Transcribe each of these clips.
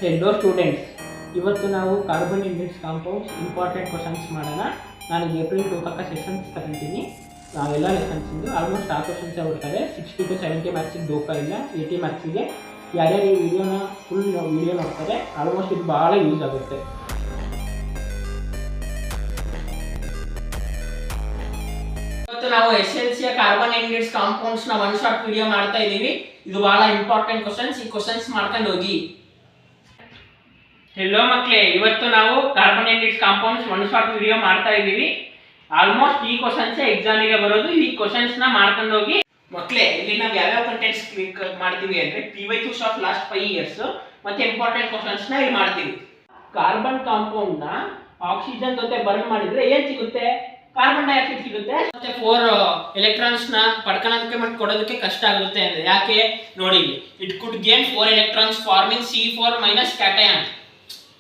Hello students, ಇವತ್ತು ನಾವು carbon index compounds important questions ಮಾಡೋಣ. ನಾನು ಏಪ್ರಿಲ್ 2 ತನಕ ಸೆಷನ್ಸ್ ತಗೊಂತೀನಿ. ನಾವೆಲ್ಲ ಲೆಸನ್ಸಿಂದು ಆಲ್ಮೋಸ್ಟ್ ಆ ಕ್ವಶನ್ಸೇ ಬರ್ತವೆ. 60 to 70 ಮಾರ್ಕ್ಸಿಗೆ ದೋಖ ಇಲ್ಲ. 80 ಮಾರ್ಕ್ಸಿಗೆ ಯಾರ್ಯಾರು ಈ ವಿಡಿಯೋನ ಫುಲ್ ವಿಡಿಯೋ ನೋಡ್ತಾರೆ ಆಲ್ಮೋಸ್ಟ್ ಇದು ಭಾಳ ಯೂಸ್ ಆಗುತ್ತೆ. ಇವತ್ತು ನಾವು ಎಸೆನ್ಸಿಯ ಕಾರ್ಬನ್ ಇಂಡೆಕ್ಸ್ ಕಾಂಪೌಂಡ್ಸ್ನ ಒನ್ ಶಾಟ್ ವಿಡಿಯೋ ಮಾಡ್ತಾ ಇದ್ದೀವಿ. ಇದು ಭಾಳ ಇಂಪಾರ್ಟೆಂಟ್ ಕ್ವಶನ್ಸ್. ಈ ಕ್ವಶನ್ಸ್ ಮಾಡ್ಕೊಂಡು ಹೋಗಿ. ಹೆಲೋ ಮಕ್ಕಳೇ, ಇವತ್ತು ನಾವು carbon index compounds one shot video ಮಾಡ್ತಾ ಇದ್ದೀವಿ. ಆಲ್ಮೋಸ್ಟ್ ಈ ಕ್ವಶನ್ಸ್ ಎಕ್ಸಾಮಿಗೆ ಬರೋದು. ಈ ಕ್ವಶನ್ಸ್ನ ಮಾಡ್ಕೊಂಡು ಹೋಗಿ. ಮಕ್ಕಳೇ, ಇಲ್ಲಿ ನಾವು ಯಾವ್ಯಾವ ಕಂಟೆಂಟ್ಸ್ ಮಾಡ್ತೀವಿ ಅಂದರೆ PYQs ಆಫ್ ಲಾಸ್ಟ್ 5 years ಮತ್ತೆ ಇಂಪಾರ್ಟೆಂಟ್ ಕ್ವಶನ್ಸ್ನ ಇಲ್ಲಿ ಮಾಡ್ತೀವಿ. ಕಾರ್ಬನ್ ಕಾಂಪೌಂಡ್ನ ಆಕ್ಸಿಜನ್ ಜೊತೆ ಬರ್ನ್ ಮಾಡಿದ್ರೆ ಏನು ಸಿಗುತ್ತೆ? ಕಾರ್ಬನ್ ಡೈಆಕ್ಸೈಡ್ ಸಿಗುತ್ತೆ. ಮತ್ತೆ 4 ಎಲೆಕ್ಟ್ರಾನ್ಸ್ನ ಪಡ್ಕೊಳ್ಳೋದಕ್ಕೆ ಮತ್ತು ಕೊಡೋದಕ್ಕೆ ಕಷ್ಟ ಆಗುತ್ತೆ ಅಂದರೆ ಯಾಕೆ ನೋಡಿ, it could gain 4 electrons farming C4- cation.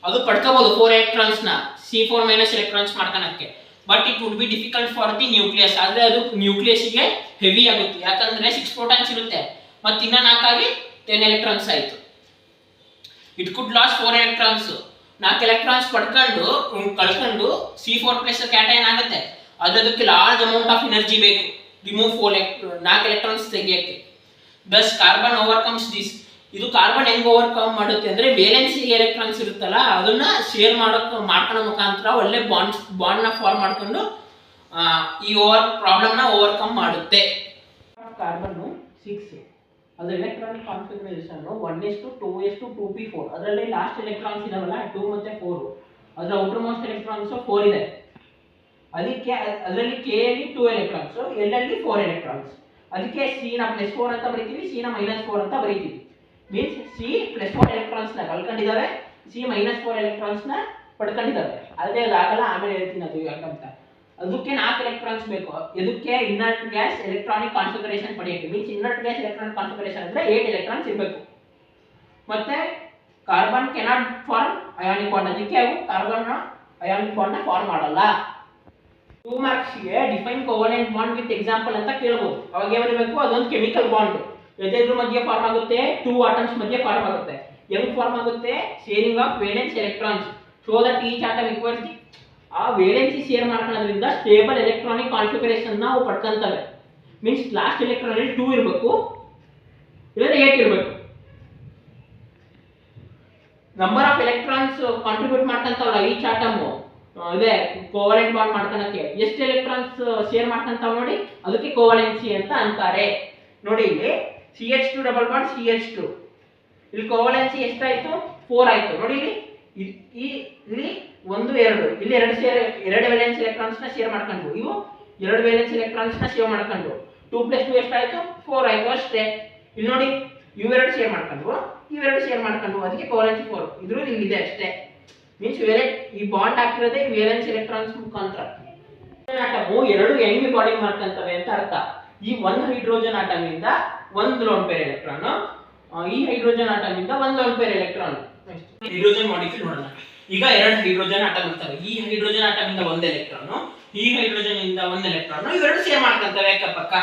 ಅದು ಪಡ್ಕೋಬಹುದು 4 electronsನ C4- ಎಲೆಕ್ಟ್ರಾನ್ಸ್ ಮಾಡ್ಕೊಳಕ್ಕೆ. But it would be difficult for the nucleus. ಆದರೆ ಅದು ನ್ಯೂಕ್ಲಿಯಸ್ಗೆ ಹೆವಿ ಆಗುತ್ತೆ. ಯಾಕಂದ್ರೆ 6 protons ಇರುತ್ತೆ ಮತ್ತು ಇನ್ನ 4 ಆಗಿ 10 electrons ಆಯಿತು. It could loss 4 electrons. 4 electrons ಪಡ್ಕೊಂಡು ಕಳ್ಕೊಂಡು C4+ ಕ್ಯಾಟಯಾನ್ ಆಗುತ್ತೆ. ಅದಕ್ಕೆ ಲಾರ್ಜ್ ಅಮೌಂಟ್ ಆಫ್ ಎನರ್ಜಿ ಬೇಕು ರಿಮೂವ್ 4 electrons ತೆಗಿಯಕ್ಕೆ. Thus carbon overcomes this. ಇದು ಕಾರ್ಬನ್ ಹೆಂಗ್ ಓವರ್ಕಮ್ ಮಾಡುತ್ತೆ ಅಂದ್ರೆ ವೇಲೆನ್ಸಿ ಎಲೆಕ್ಟ್ರಾನ್ಸ್ ಇರುತ್ತಲ್ಲ ಅದನ್ನ ಶೇರ್ ಮಾಡ್ಕೊಳ್ಳೋ ಮುಖಾಂತರ ಒಳ್ಳೆ ಬಾಂಡ್ನ ಫಾರ್ಮ್ ಮಾಡ್ಕೊಂಡು ಈ ಪ್ರಾಬ್ಲಮ್ನ ಓವರ್ಕಮ್ ಮಾಡುತ್ತೆ. ಕಾರ್ಬನ್ 6 ಅದರ ಎಲೆಕ್ಟ್ರಾನಿಕ್ ಕಾನ್ಫಿಗರೇಷನ್ 1:2:2 2p4. ಅದರಲ್ಲಿ ಲಾಸ್ಟ್ ಎಲೆಕ್ಟ್ರಾನ್ಸ್ ಇದಾವಲ್ಲ 2 ಮತ್ತೆ 4. ಅದರ ಔಟರ್ ಮೋಸ್ಟ್ ಎಲೆಕ್ಟ್ರಾನ್ಸ್ 4 ಇದೆ. ಅದಕ್ಕೆ ಅದರಲ್ಲಿ K ಅಲ್ಲಿ 2 electrons, L ಅಲ್ಲಿ 4 electrons. ಅದಕ್ಕೆ C ನ +4 ಅಂತ ಬರೀತೀವಿ, C ನ -4 ಅಂತ ಬರೀತೀವಿ. ಮೀನ್ಸ್ C +4 electrons ನ ಕಳ್ಕೊಂಡಿದ್ದಾರೆ, C -4 electrons ನ ಪಡ್ಕೊಂಡಿದ್ದಾರೆ. ಅದೇ ಆಗಲ್ಲ, ಆಮೇಲೆ ಹೇಳ್ತೀನಿ ಅದು ಯಾಕಂತ. ಅದಕ್ಕೆ 4 electrons ಬೇಕು. ಇದಕ್ಕೆ ಇನ್ನರ್ಟ್ ಗ್ಯಾಸ್ ಎಲೆಕ್ಟ್ರಾನಿಕ್ ಕಾನ್ಫಿಗರೇಷನ್ ಪಡೆಯಕ್ಕೆ. Means inert gas electronic configuration ಅಂದ್ರೆ 8 electrons ಇರಬೇಕು. ಮತ್ತೆ carbon cannot form ionic bond. ಅದಕ್ಕೆ ಅವು ಕಾರ್ಬನ್ ಅಯಾನಿಕ್ ಬಾಂಡ್ ನ ಫಾರ್ಮ್ ಮಾಡಲ್ಲ. 2 ಮಾರ್ಕ್ಸ್ಗೆ define covalent bond with example ಅಂತ ಕೇಳಬಹುದು. ಅವಾಗ ಏನು ಬರಬೇಕು? ಅದೊಂದು ಕೆಮಿಕಲ್ ಬಾಂಡ್ ಎದೆದ್ರ ಮಧ್ಯೆ ಫಾರ್ಮ್ ಆಗುತ್ತೆ, 2 ಆಟಮ್ಸ್ ಮಧ್ಯೆ ಫಾರ್ಮ್ ಆಗುತ್ತೆ. ಹೆಂಗ್ ಫಾರ್ಮ್ ಆಗುತ್ತೆ? Sharing of valence electrons so that each atom requires the. ಆ ವೇಲೆನ್ಸಿ ಶೇರ್ ಮಾಡ್ಕೊಳ್ಳೋದ್ರಿಂದ ಸ್ಟೇಬಲ್ ಎಲೆಕ್ಟ್ರಾನಿಕ್ ಕಾನ್ಫಿಗರೇಷನ್ ನಾವು ಪಡ್ಕೊಂತವೆ. ಮೀನ್ಸ್ ಲಾಸ್ಟ್ ಎಲೆಕ್ಟ್ರಾನ್ ಅಲ್ಲಿ 2 ಇರಬೇಕು, ಇಲ್ಲ 8 ಇರಬೇಕು. ನಂಬರ್ ಆಫ್ ಎಲೆಕ್ಟ್ರಾನ್ಸ್ ಕಾಂಟ್ರಿಬ್ಯೂಟ್ ಮಾಡ್ಕೊಂತವಲ್ಲ ಈಚ್ ಆಟಮ್ ಇದೆ ಕೋವಲೆಂಟ್ ಬಾಂಡ್ ಮಾಡ್ಕೊಳಕ್ಕೆ. ಎಷ್ಟು ಎಲೆಕ್ಟ್ರಾನ್ಸ್ ಶೇರ್ ಮಾಡ್ಕೊಂತಾವ ನೋಡಿ, ಅದಕ್ಕೆ ಕೋವಲೆನ್ಸಿ ಅಂತ ಅಂತಾರೆ. ನೋಡಿ ಇಲ್ಲಿ CH2 ಡಬಲ್ ಬಾಂಡ್ CH2. ಇಲ್ಲಿ ಕೋವಲೆನ್ಸಿ ಎಷ್ಟಾಯ್ತು? 4 ಆಯ್ತು. ನೋಡಿ ಇಲ್ಲಿ ಇಲ್ಲಿ 1 2 ಇಲ್ಲಿ 2 ವೇಲೆನ್ಸ್ ಎಲೆಕ್ಟ್ರಾನ್ಸ್ ನ ಶೇರ್ ಮಾಡ್ಕೊಂಡು, ಇವು 2 ವೇಲೆನ್ಸ್ ಎಲೆಕ್ಟ್ರಾನ್ಸ್ ನ ಶೇರ್ ಮಾಡ್ಕೊಂಡು 2 + 2 ಎಷ್ಟಾಯ್ತು? 4 ಆಯ್ತು ಅಷ್ಟೇ. ಇಲ್ಲಿ ನೋಡಿ ಇವೆರಡು ಶೇರ್ ಮಾಡ್ಕೊಂಡು ಇವೆರಡು ಶೇರ್ ಮಾಡ್ಕೊಂಡು ಅದಕ್ಕೆ ಕೋವಲೆನ್ಸಿ 4. ಇದ್ರಲ್ಲಿ ಇಲ್ಲಿದೆ ಅಷ್ಟೇ. ಮೀನ್ಸ್ ಈ ಬಾಂಡ್ ಹಾಕಿರೋದೇ ವೇಲೆನ್ಸ್ ಎಲೆಕ್ಟ್ರಾನ್ಸ್ ಮುಖಾಂತರ. ಆಟಮು 2 ಹೆಂಗೆ ಬಾಂಡಿಂಗ್ ಮಾಡ್ಕೊಂತವೆ ಅಂತ ಅರ್ಥ. ಈ 1 ಹೈಡ್ರೋಜನ್ ಆಟಮ್ ಇಂದ 1 ಲೋನ್ ಪೇರ್ ಎಲೆಕ್ಟ್ರಾನ್, ಈ ಹೈಡ್ರೋಜನ್ ಆಟಮ್ ಇಂದ 1 lone pair electron. Hydrogen molecule ನೋಡೋಣ. ಈಗ 2 ಹೈಡ್ರೋಜನ್ ಆಟಮ್ ಇರ್ತವೆ. ಈ ಹೈಡ್ರೋಜನ್ ಆಟಮ್ ಇಂದ 1 ಎಲೆಕ್ಟ್ರಾನ್, ಈ ಹೈಡ್ರೋಜನ್ ಇಂದ 1 ಎಲೆಕ್ಟ್ರಾನ್, ಇವೆರಡು ಶೇರ್ ಮಾಡ್ಕೊಂತವೆ ಅಕ್ಕಪಕ್ಕ.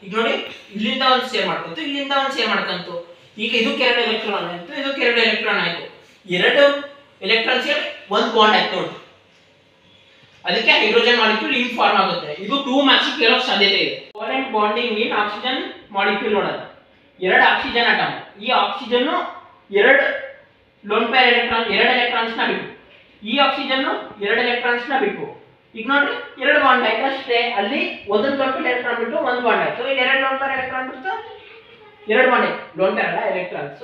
ಈಗ ನೋಡಿ ಇಲ್ಲಿಂದ 1 ಶೇರ್ ಮಾಡ್ಕೊಂತು, ಇಲ್ಲಿಂದ 1 ಶೇರ್ ಮಾಡ್ಕೊಂತು. ಈಗ ಇದಕ್ಕೆ 2 ಎಲೆಕ್ಟ್ರಾನ್ ಆಯ್ತು, ಇದಕ್ಕೆ 2 ಎಲೆಕ್ಟ್ರಾನ್ ಆಯ್ತು. 2 ಎಲೆಕ್ಟ್ರಾನ್ಸ್ 1 ಬಾಂಡ್ ಆಯ್ತು ನೋಡಿ. ಅದಕ್ಕೆ ಹೈಡ್ರೋಜನ್ ಮಾಲಿಕ್ಯೂಲ್ ಹಿಂಗ್ ಫಾರ್ಮ್ ಆಗುತ್ತೆ. ಇದು 2 ಮಾರ್ಕ್ಸ್ ಕೇಳೋ ಸಾಧ್ಯತೆ ಇದೆ. ಕೋವಲೆಂಟ್ ಬಾಂಡಿಂಗ್ ಇನ್ ಆಕ್ಸಿಜನ್ ಮಾಲಿಕ್ಯೂಲ್ ನೋಡೋಣ. 2 ಆಕ್ಸಿಜನ್ ಆಟಮ್. ಈ oxygen 2 lone pair electron 2 electrons ನ ಬಿಟ್ಟು, ಈ ಆಕ್ಸಿಜನ್ 2 ಎಲೆಕ್ಟ್ರಾನ್ಸ್ ನ ಬಿಟ್ಟು. ಈಗ ನೋಡ್ರಿ 2 ಬಾಂಡ್ ಆಯ್ತು ಅಷ್ಟೇ. ಅಲ್ಲಿ 1 ಲೋನ್ ಪೇರ್ ಎಲೆಕ್ಟ್ರಾನ್ ಬಿಟ್ಟು 1 ಬಾಂಡ್ ಆಯ್ತು. ಇಲ್ಲಿ 2 ಲೋನ್ ಪೇರ್ ಎಲೆಕ್ಟ್ರಾನ್ ಬಿಟ್ಟು 2 ಬಾಂಡ್ ಆಯ್ತು. ಲೋನ್ ಪೇರ್ ಅಲ್ಲ ಎಲೆಕ್ಟ್ರಾನ್ಸ್.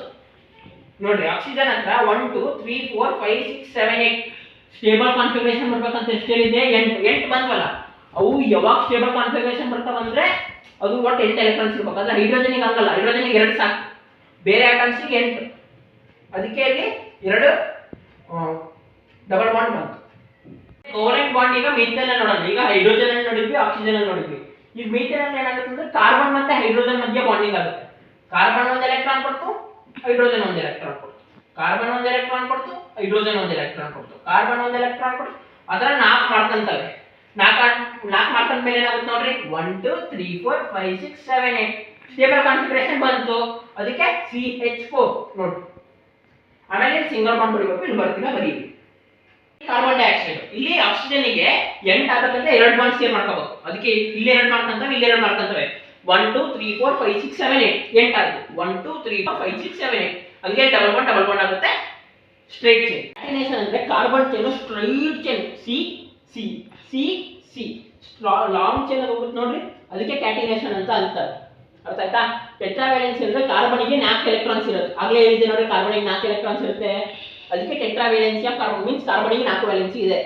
ನೋಡ್ರಿ ಆಕ್ಸಿಜನ್ ಹತ್ರ 1 2 3 4 5 6 7 8 ಸ್ಟೇಬಲ್ ಕಾನ್ಫಿಗರೇಷನ್ ಬರ್ಬೇಕಂತ ಎಷ್ಟು ಹೇಳಿದೆ? 8 ಬಂದ್ವಲ್ಲ. ಅವು ಯಾವಾಗ ಸ್ಟೇಬಲ್ ಕಾನ್ಫಿಗರೇಷನ್ ಬರ್ತಾವಂದ್ರೆ ಅದು ಒಟ್ಟು 8 ಎಲೆಕ್ಟ್ರಾನ್ಸ್ ಇರ್ಬೇಕು. ಅಂದ್ರೆ ಹೈಡ್ರೋಜನ್ಗೆ ಹಂಗಲ್ಲ, ಹೈಡ್ರೋಜನ್ಗೆ 2 ಸಾಕು, ಬೇರೆ ಆಟಮ್ಸ್ಗೆ 8. ಅದಕ್ಕೆ ಅಲ್ಲಿ 2 ಡಬಲ್ ಬಾಂಡ್ ಬಂತು. ಕೋವಲೆಂಟ್ ಬಾಂಡ್ ಈಗ ಮೀಥೇನ್ ನೋಡೋಣ. ಈಗ ಹೈಡ್ರೋಜನ್ ಅಲ್ಲಿ ನೋಡಿದ್ವಿ, ಆಕ್ಸಿಜನ್ ಅಲ್ಲಿ ನೋಡಿದ್ವಿ. ಈಗ ಮೀಥೇನ್ ಅಲ್ಲಿ ಏನಾಗುತ್ತೆ ಅಂದ್ರೆ ಕಾರ್ಬನ್ ಮತ್ತೆ ಹೈಡ್ರೋಜನ್ ಮಧ್ಯೆ ಬಾಂಡಿಂಗ್ ಆಗುತ್ತೆ. ಕಾರ್ಬನ್ 1 ಎಲೆಕ್ಟ್ರಾನ್ ಕೊಡ್ತು, ಹೈಡ್ರೋಜನ್ 1 ಎಲೆಕ್ಟ್ರಾನ್ ಕೊಡ್ತು. ಕಾರ್ಬನ್ 1 ಎಲೆಕ್ಟ್ರಾನ್ ಕೊಡ್ತು, ಹೈಡ್ರೋಜನ್ 1 ಎಲೆಕ್ಟ್ರಾನ್ ಕೊಡ್ತು. ಕಾರ್ಬನ್ 1 ಎಲೆಕ್ಟ್ರಾನ್ ಕೊಡ್ತು, ಅದರ 4 ಮಾಡ್ಕೊಂತವೆ. 4 ಮಾಡ್ಕೊಂಡ ಮೇಲೆ ಏನಾಗುತ್ತೆ ನೋಡ್ರಿ, 1 2 3 4 5 6 7 8 ಸ್ಟೇಬಲ್ ಕಾನ್ಫಿಗರೇಷನ್ ಬಂತು. ಅದಕ್ಕೆ CH4 ನೋಡಿ. ಆಮೇಲೆ ಸಿಂಗಲ್ ಬಾಂಡ್ ಬರೀಬೇಕು, ಇಲ್ಲಿ ಬರ್ತಿಲ್ಲ ಬರೀರಿ. ಕಾರ್ಬನ್ ಡೈಆಕ್ಸೈಡ್ ಇಲ್ಲಿ ಆಕ್ಸಿಜನ್ಗೆ ಎಂಟು ಆಗಬೇಕಂದ್ರೆ 2 ಬಾಂಡ್ ಸೇರ್ ಮಾಡ್ಕೋಬೇಕು. ಅದಕ್ಕೆ ಇಲ್ಲಿ 2 ಮಾಡ್ಕೊಂತವೆ, ಇಲ್ಲಿ 2 ಮಾಡ್ಕೊಂತವೆ. 1 2 3 4 5 6 7 8 ಎಂಟು ಆಗುತ್ತೆ. 1 2 3 4 5 6 7 8 ಹಂಗೆ ಡಬಲ್ ಬಾಂಡ್ ಆಗುತ್ತೆ. Straight chain. ಕ್ಯಾಟಿನೇಷನ್ ಅಂದ್ರೆ carbon chain straight chain C C C C long chain ಹೋಗುತ್ತೆ ನೋಡ್ರಿ, ಅದಕ್ಕೆ ಕ್ಯಾಟಿನೇಷನ್ ಅಂತ ಅಂತಾರೆ. ಅರ್ಥ ಆಯ್ತಾ? ಟೆಟ್ರಾವ್ಯಾಲೆನ್ಸಿ ಅಂದ್ರೆ ಕಾರ್ಬನ್ಗೆ 4 ಎಲೆಕ್ಟ್ರಾನ್ಸ್ ಇರುತ್ತೆ. ಆಗಲೇ ಹೇಳಿದ್ದೆ ನೋಡಿ, ಕಾರ್ಬನ್ಗೆ 4 ಎಲೆಕ್ಟ್ರಾನ್ಸ್ ಇರುತ್ತೆ. ಅದಕ್ಕೆ ಟೆಟ್ರಾವ್ಯಾಲೆನ್ಸಿ ಆಫ್ ಕಾರ್ಬನ್ ಮೀನ್ಸ್ ಕಾರ್ಬನ್ಗೆ 4 ವ್ಯಾಲೆನ್ಸಿ ಇದೆ.